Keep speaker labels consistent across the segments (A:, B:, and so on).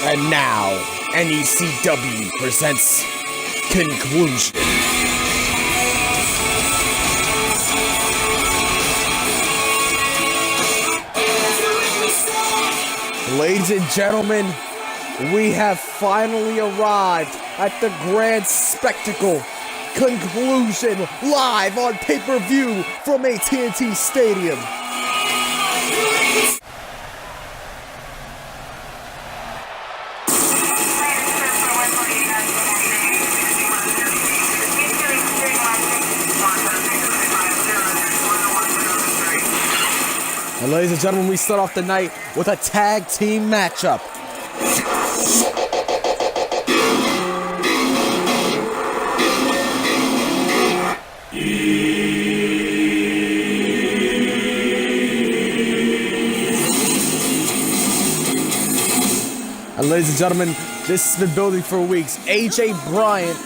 A: And now, NECW presents Conclusion. Ladies and gentlemen, we have finally arrived at the grand spectacle, Conclusion, live on pay-per-view from AT&T Stadium. And ladies and gentlemen, we start off the night with a tag team matchup. And ladies and gentlemen, this has been building for weeks. AJ Bryant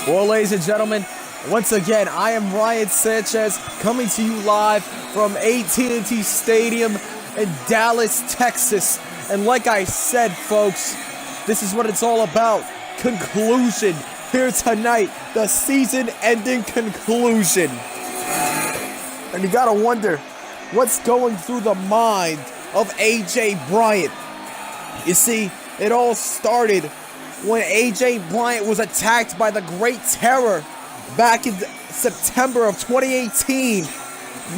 A: Well, ladies and gentlemen, once again, I am Ryan Sanchez coming to you live from AT&T Stadium in Dallas, Texas. And like I said, folks, this is what it's all about. Conclusion here tonight, the season-ending conclusion. And you gotta wonder, what's going through the mind of AJ Bryant? You see, it all started when AJ Bryant was attacked by the Great Terror back in September of 2018.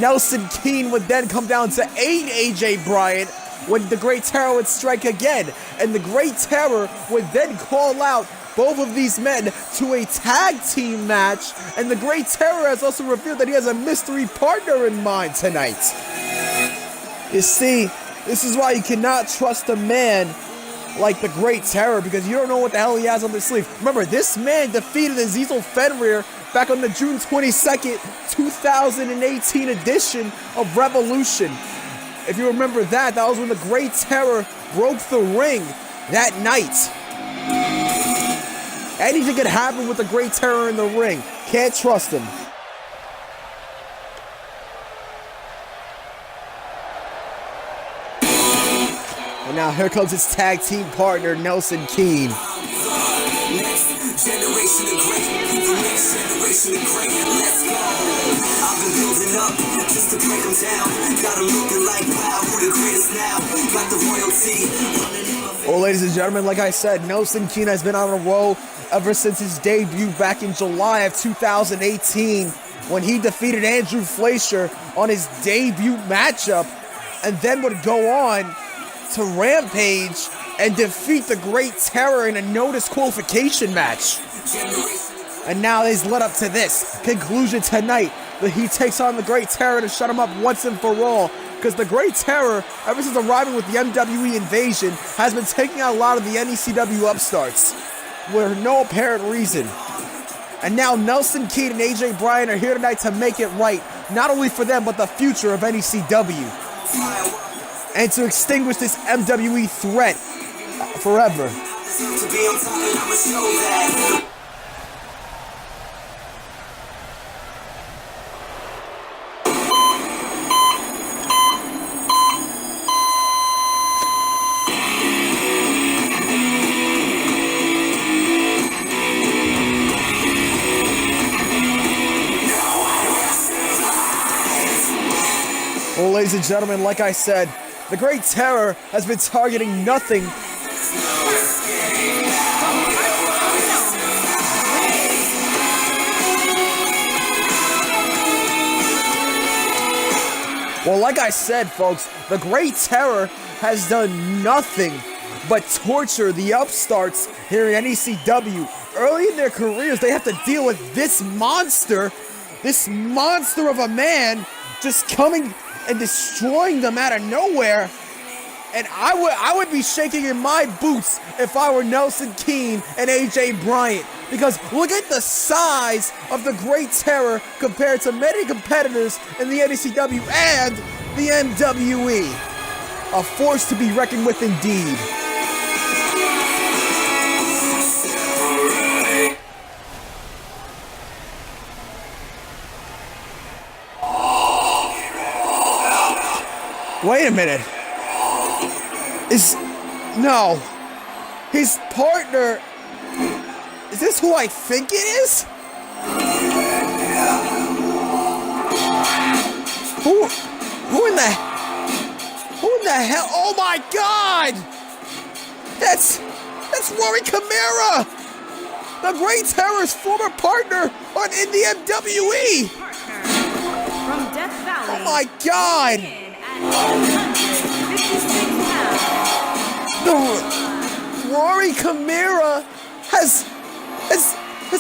A: Nelson Keane would then come down to aid AJ Bryant when the Great Terror would strike again. And the Great Terror would then call out both of these men to a tag team match. And the Great Terror has also revealed that he has a mystery partner in mind tonight. You see, this is why you cannot trust a man like the Great Terror, because you don't know what the hell he has on his sleeve. Remember, this man defeated Azizel Fenrir back on the June 22nd, 2018 edition of Revolution. If you remember that, that was when the Great Terror broke the ring that night. Anything could happen with the Great Terror in the ring. Can't trust him. And now here comes his tag team partner, Nelson Keane. Well, ladies and gentlemen, like I said, Nelson Keane has been on a roll ever since his debut back in July of 2018 when he defeated Andrew Fleischer on his debut matchup, and then would go on to Rampage and defeat the Great Terror in a no disqualification match. And now he's led up to this conclusion tonight, that he takes on the Great Terror to shut him up once and for all, because the Great Terror, ever since arriving with the MWE Invasion, has been taking out a lot of the NECW upstarts for no apparent reason. And now Nelson Keane and AJ Bryant are here tonight to make it right, not only for them, but the future of NECW. And to extinguish this MWE threat forever. Well, ladies and gentlemen, like I said, the Great Terror has been targeting nothing Well, like I said, folks, the Great Terror has done nothing but torture the upstarts here in NECW. Early in their careers, they have to deal with this monster of a man just coming and destroying them out of nowhere. And I would be shaking in my boots if I were Nelson Keane and AJ Bryant. Because look at the size of the Great Terror compared to many competitors in the NECW and the MWE. A force to be reckoned with indeed. Wait a minute. No. His partner. Is this who I think it is? Who in the hell? Oh my God! That's Rory Camara! The Great Terror's former partner in the NWE!
B: From Death Valley.
A: Oh my God! Rory Camara has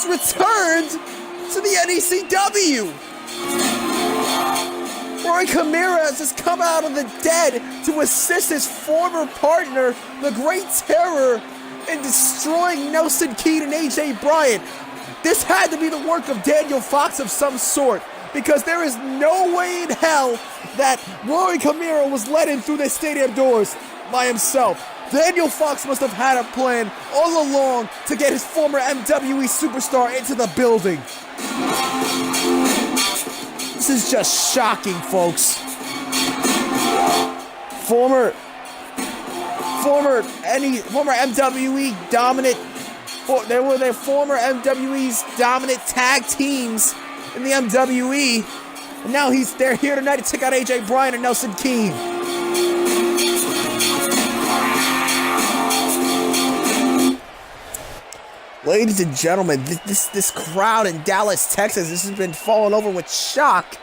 A: returned to the NECW! Rory Camara has just come out of the dead to assist his former partner, the Great Terror, in destroying Nelson Keane and AJ Bryant. This had to be the work of Daniel Fox of some sort, because there is no way in hell that Rory Camara was let in through the stadium doors by himself. Daniel Fox must have had a plan all along to get his former MWE superstar into the building. This is just shocking, folks. Former MWE dominant. They were their former MWE's dominant tag teams in the MWE, and now they're here tonight to take out AJ Bryant and Nelson Keane. Ladies and gentlemen, this crowd in Dallas, Texas, this has been falling over with shock.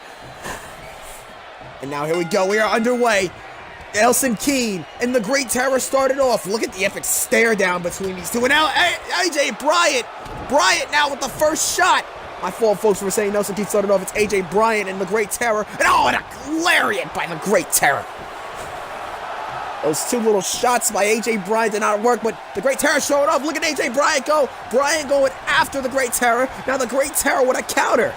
A: And now here we go. We are underway. Nelson Keane and the Great Terror started off. Look at the epic stare down between these two. And now AJ Bryant now with the first shot. My fault, folks, for saying Nelson Keane started off. It's AJ Bryant and the Great Terror. And and a lariat by the Great Terror. Those two little shots by AJ Bryant did not work, but the Great Terror showed up. Look at AJ Bryant go. Bryant going after the Great Terror. Now the Great Terror with a counter.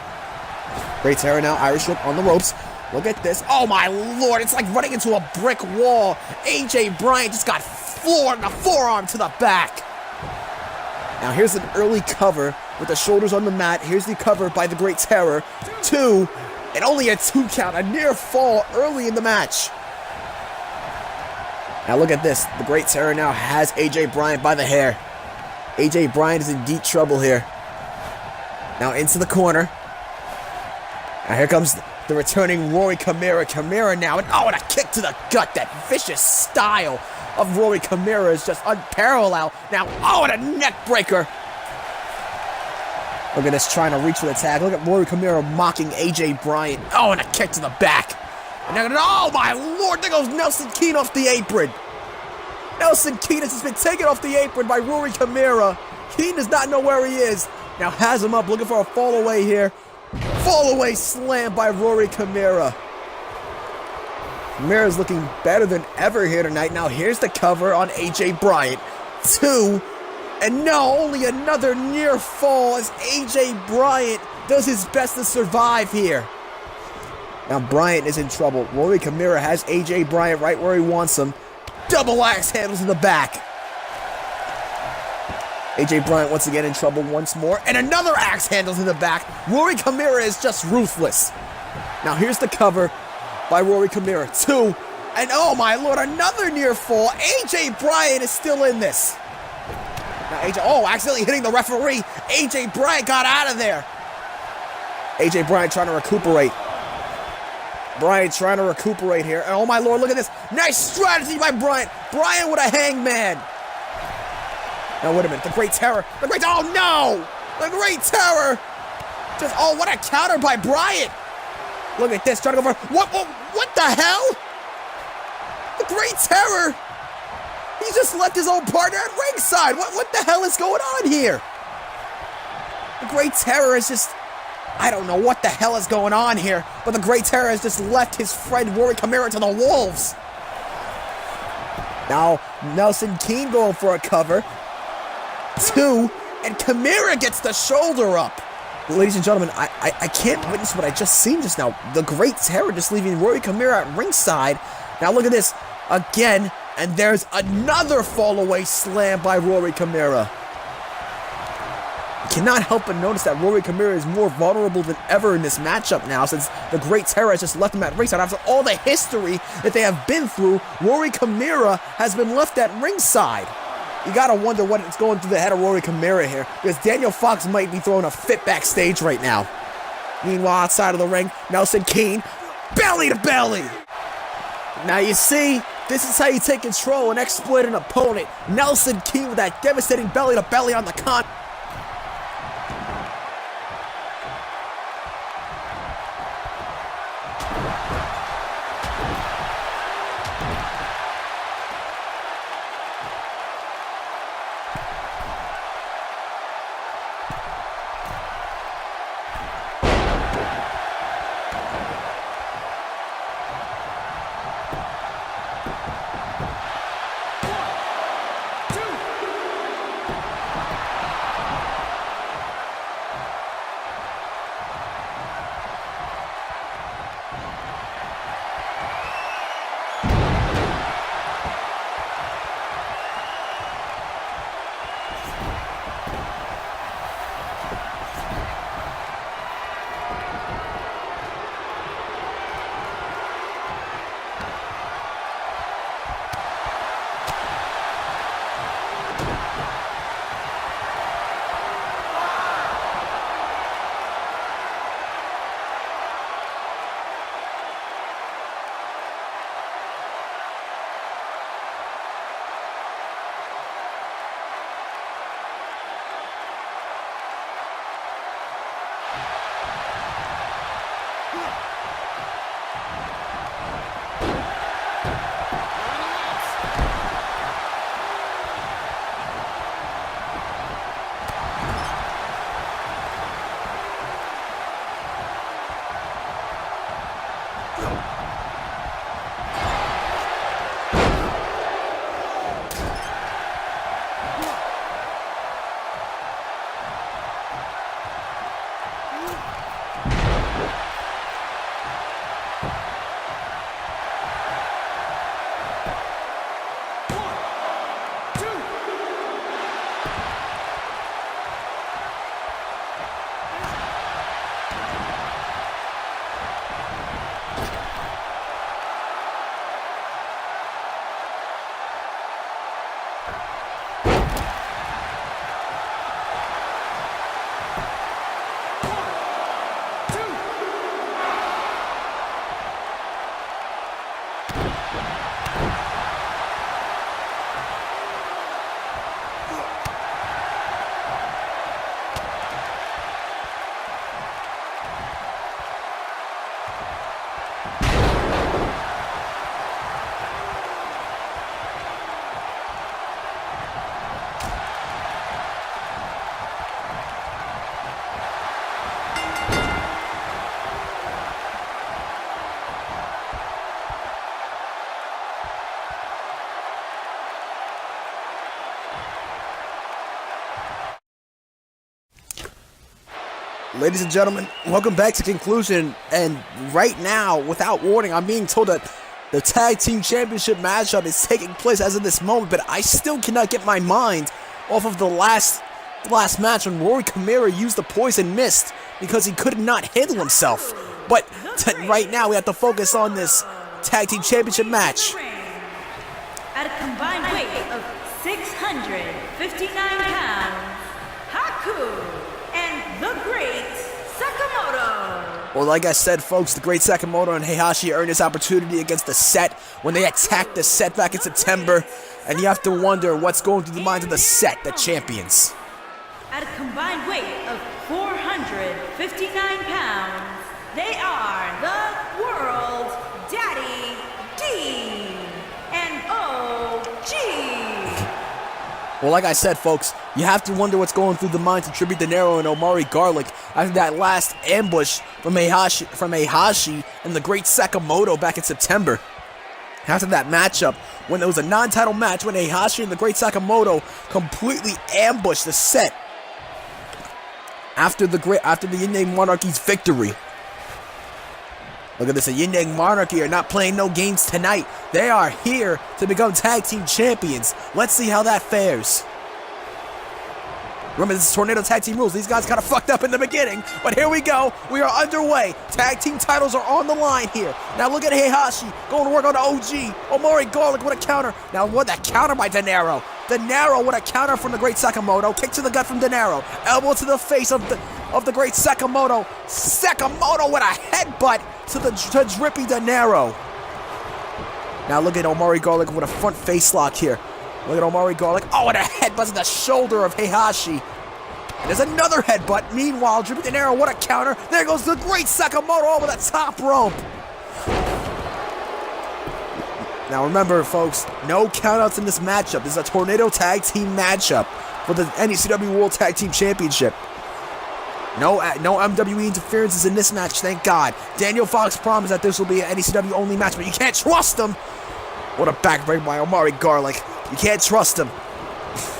A: Great Terror now Irish whip on the ropes. Look at this. Oh my Lord, it's like running into a brick wall. AJ Bryant just got floored in the forearm to the back. Now here's an early cover with the shoulders on the mat. Here's the cover by the Great Terror. 2, and only a 2 count, a near fall early in the match. Now look at this. The Great Terror now has AJ Bryant by the hair. AJ Bryant is in deep trouble here. Now into the corner. Now here comes the returning Rory Camara. Camara now, and a kick to the gut. That vicious style of Rory Camara is just unparalleled. Now, and a neck breaker. Look at this, trying to reach for the tag. Look at Rory Camara mocking AJ Bryant. And a kick to the back. And now, oh my Lord, there goes Nelson Keane off the apron. Nelson Keane has just been taken off the apron by Rory Camara. Keane does not know where he is. Now has him up, looking for a fall away here. Fall away slam by Rory Camara. Camara's looking better than ever here tonight. Now here's the cover on AJ Bryant. 2, and no, only another near fall as AJ Bryant does his best to survive here. Now Bryant is in trouble. Rory Camara has AJ Bryant right where he wants him. Double axe handles in the back. AJ Bryant once again in trouble once more. And another axe handles in the back. Rory Camara is just ruthless. Now here's the cover by Rory Camara. 2, and oh my Lord, another near fall. AJ Bryant is still in this. Now AJ, accidentally hitting the referee. AJ Bryant got out of there. AJ Bryant trying to recuperate. Bryant trying to recuperate here. And oh my Lord, look at this. Nice strategy by Bryant. Bryant with a hangman. Now wait a minute. The Great Terror. The Great Terror. Just, what a counter by Bryant. Look at this. Trying to go for, what the hell? The Great Terror. He just left his own partner at ringside. What the hell is going on here? The Great Terror is just, I don't know what the hell is going on here, but the Great Terror has just left his friend Rory Camara to the wolves. Now, Nelson Keane going for a cover. 2, and Camara gets the shoulder up. Ladies and gentlemen, I can't witness what I just seen just now. The Great Terror just leaving Rory Camara at ringside. Now look at this. Again, and there's another fall away slam by Rory Camara. cannot help but notice that Rory Kimura is more vulnerable than ever in this matchup now, since the Great Terror has just left him at ringside. After all the history that they have been through, Rory Kimura has been left at ringside. You gotta wonder what's going through the head of Rory Kimura here, because Daniel Fox might be throwing a fit backstage right now. Meanwhile, outside of the ring, Nelson Keane, belly to belly. Now you see, this is how you take control and exploit an opponent. Nelson Keane with that devastating belly to belly on the con. Ladies and gentlemen, welcome back to Conclusion, and right now, without warning, I'm being told that the Tag Team Championship matchup is taking place as of this moment, but I still cannot get my mind off of the last match when Rory Kimura used the Poison Mist because he could not handle himself. But right now, we have to focus on this Tag Team Championship match.
B: At a combined weight of 659 pounds, Haku and the Great Sakamoto.
A: Well, like I said, folks, the Great Sakamoto and Heihachi earned this opportunity against the Set when they attacked the Set back in September, and you have to wonder what's going through the minds of the Set, the champions.
B: At a combined weight of 459 pounds, they are the World Daddy D and OG.
A: Well, like I said, folks, you have to wonder what's going through the minds of Drippy, Dinero, and Omare Garlick after that last ambush from Heihachi and the Great Sakamoto back in September. After that matchup, when there was a non-title match when Heihachi and the Great Sakamoto completely ambushed the Set after the YinYang Monarchy's victory. Look at this, the YinYang Monarchy are not playing no games tonight. They are here to become tag team champions. Let's see how that fares. Remember, this is Tornado Tag Team rules. These guys kind of fucked up in the beginning, but here we go. We are underway. Tag team titles are on the line here. Now look at Heihachi going to work on the OG. Omare Garlick with a counter. Now what, that counter by Dinero. Dinero with a counter from the great Sakamoto. Kick to the gut from Dinero. Elbow to the face of the great Sakamoto. Sakamoto with a headbutt to Drippy Dinero. Now look at Omare Garlick with a front face lock here. Look at Omare Garlick. Oh, and a headbutt to the shoulder of Heihachi. And there's another headbutt. Meanwhile, Drippy Dinero, what a counter. There goes the great Sakamoto over the top rope. Now remember, folks, no countouts in this matchup. This is a Tornado Tag Team matchup for the NECW World Tag Team Championship. No MWE interferences in this match, thank God. Daniel Fox promised that this will be an NECW only match, but you can't trust him. What a backbreak by Omare Garlick. You can't trust him.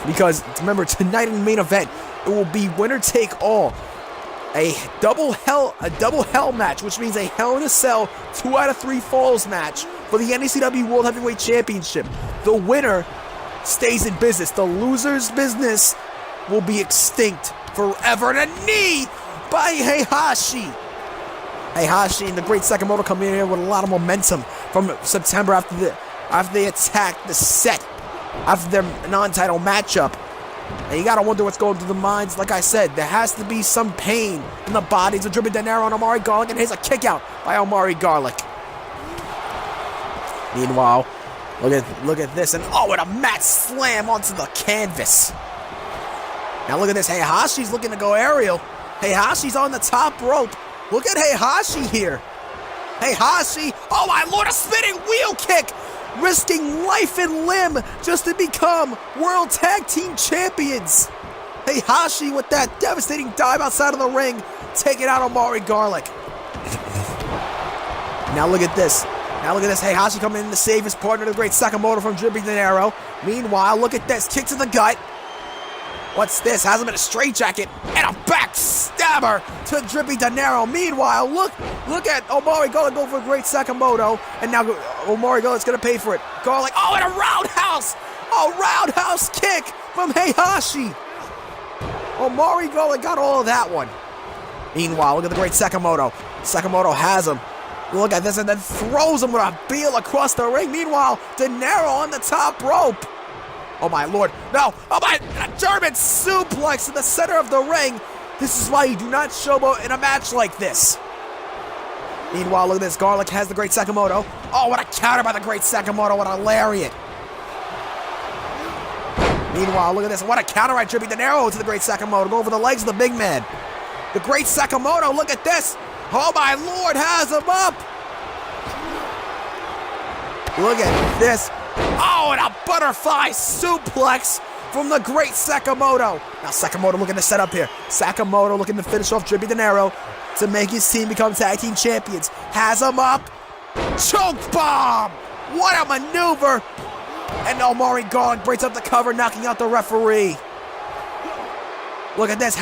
A: Because, remember, tonight in the main event, it will be winner take all. A double hell match, which means a Hell in a Cell 2 out of 3 falls match for the NECW World Heavyweight Championship. The winner stays in business. The loser's business will be extinct forever. And a knee by Heihachi. Heihachi and the great Sakamoto come in here with a lot of momentum from September after they attacked the set after their non-title matchup. And you gotta wonder what's going through the minds. Like I said, there has to be some pain in the bodies of Drippy Dinero and Omare Garlick, and here's a kick out by Omare Garlick. Meanwhile, look at this, and oh, and a mat slam onto the canvas. Now look at this, Heihachi's looking to go aerial. Heihachi's on the top rope. Look at Heihachi here. Heihachi, oh my lord, a spinning wheel kick! Risking life and limb just to become World Tag Team Champions. Heihachi with that devastating dive outside of the ring, taking out Omare Garlick. Now look at this. Heihachi coming in to save his partner, the great Sakamoto from Drippy Dinero. Meanwhile, look at this. Kick to the gut. What's this? Has him in a straitjacket and a backstabber to Drippy Dinero. Meanwhile, look at Omare Garlick go for a great Sakamoto, and now Omare Garlick's gonna pay for it. Garlick, oh, and a roundhouse kick from Heihachi. Omare Garlick got all of that one. Meanwhile, look at the great Sakamoto. Sakamoto has him. Look at this, and then throws him with a heel across the ring. Meanwhile, Dinero on the top rope. Oh my lord, no, oh my, a German suplex in the center of the ring. This is why you do not showboat in a match like this. Meanwhile, look at this, Garlick has the great Sakamoto. Oh, what a counter by the great Sakamoto, what a lariat. Meanwhile, look at this, what a counter by Drippy Dinero to the great Sakamoto, go over the legs of the big man. The great Sakamoto, look at this. Oh my lord, has him up. Look at this. Oh, and a butterfly suplex from the great Sakamoto. Now Sakamoto looking to set up here. Sakamoto looking to finish off Drippy Dinero to make his team become tag team champions. Has him up. Choke bomb. What a maneuver. And Omare Garlick breaks up the cover, knocking out the referee. Look at this.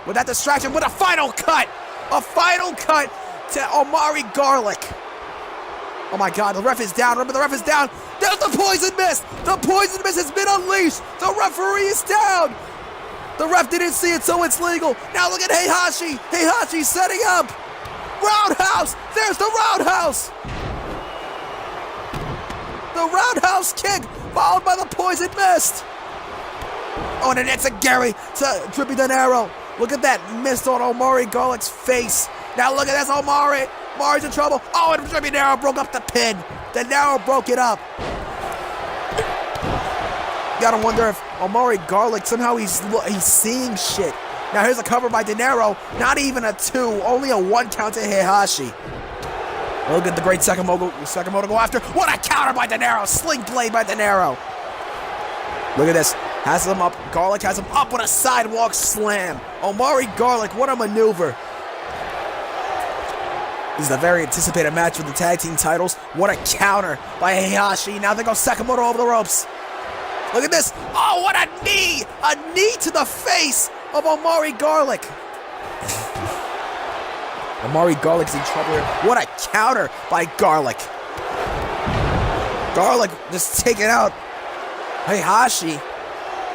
A: With that distraction, with a final cut. A final cut to Omare Garlick. Oh my god, the ref is down. Remember, the ref is down. There's the poison mist. The poison mist has been unleashed. The referee is down. The ref didn't see it, so it's legal. Now look at Heihachi. Heihachi setting up. Roundhouse. There's the roundhouse. The roundhouse kick, followed by the poison mist. Oh, and it's a Gary to Drippy Dinero. Look at that mist on Omare Garlick's face. Now look at this, Omare. Omare's in trouble. Oh, and Drippy Dinero broke up the pin. Dinero broke it up. You gotta wonder if Omare Garlick, somehow he's seeing shit. Now here's a cover by Dinero. Not even a 2, only a 1 count to Heihachi. Look at the great Sakamoto go after. What a counter by Dinero. Sling blade by Dinero. Look at this. Has him up. Garlick has him up with a sidewalk slam. Omare Garlick, what a maneuver. This is a very anticipated match for the tag team titles. What a counter by Heihachi. Now there goes Sakamoto over the ropes. Look at this. Oh, what a knee. A knee to the face of Omare Garlick. Omare Garlick's in trouble here. What a counter by Garlick. Garlick just taking out Heihachi.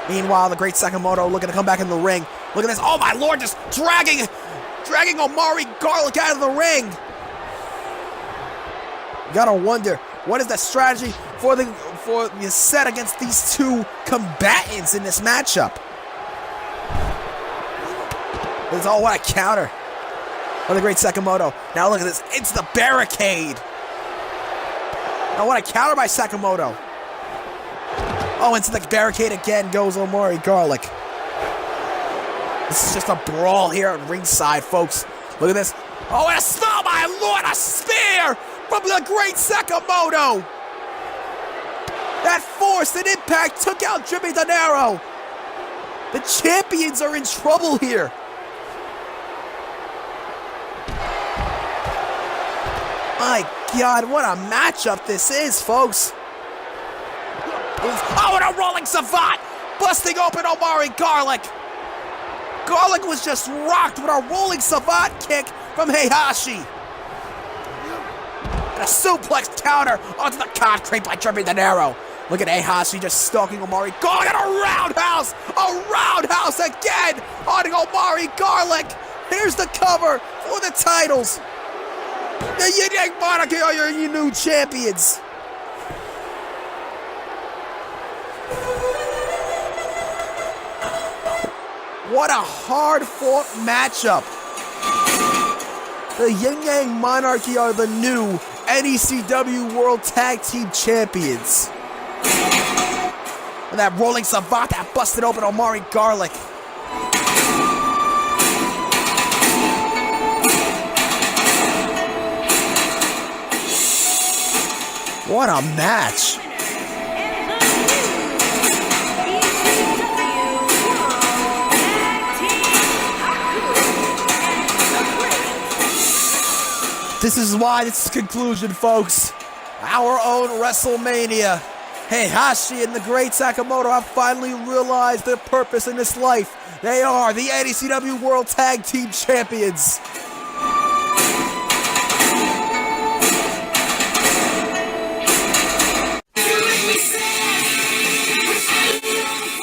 A: Meanwhile, the great Sakamoto looking to come back in the ring. Look at this. Oh my lord, just dragging Omare Garlick out of the ring. You gotta wonder, what is the strategy for the set against these two combatants in this matchup? Oh, what a counter. Oh, the great Sakamoto. Now look at this. It's the barricade. Now what a counter by Sakamoto. Oh, into the barricade again goes Omare Garlick. This is just a brawl here at ringside, folks. Look at this. Oh, and oh my lord, a spear from the great Sakamoto. That force and impact took out Drippy Dinero. The champions are in trouble here. My God, what a matchup this is, folks. Oh, and a rolling savant, busting open Omare Garlick. Garlick was just rocked with a rolling savant kick from Heihachi. And a suplex counter onto the concrete by Drippy Dinero. Look at Heihachi just stalking Omare Garlick, and a roundhouse again on Omare Garlick. Here's the cover for the titles. The YinYang Monarchy are your new champions. What a hard-fought matchup. The YinYang Monarchy are the new NECW World Tag Team Champions. And that rolling savant that busted open Omare Garlick. What a match. This is why this is conclusion, folks. Our own WrestleMania. Heihachi and the great Sakamoto have finally realized their purpose in this life. They are the NECW World Tag Team Champions.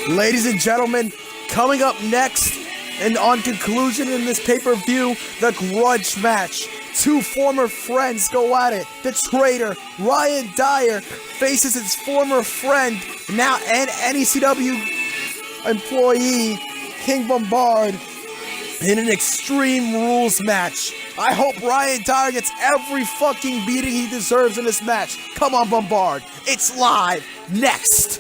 A: Ladies and gentlemen, coming up next and on conclusion in this pay-per-view, the grudge match. Two former friends go at it. The traitor, Ryan Dyer, faces his former friend, now an NECW employee, King Bombard, in an Extreme Rules match. I hope Ryan Dyer gets every fucking beating he deserves in this match. Come on, Bombard. It's live next.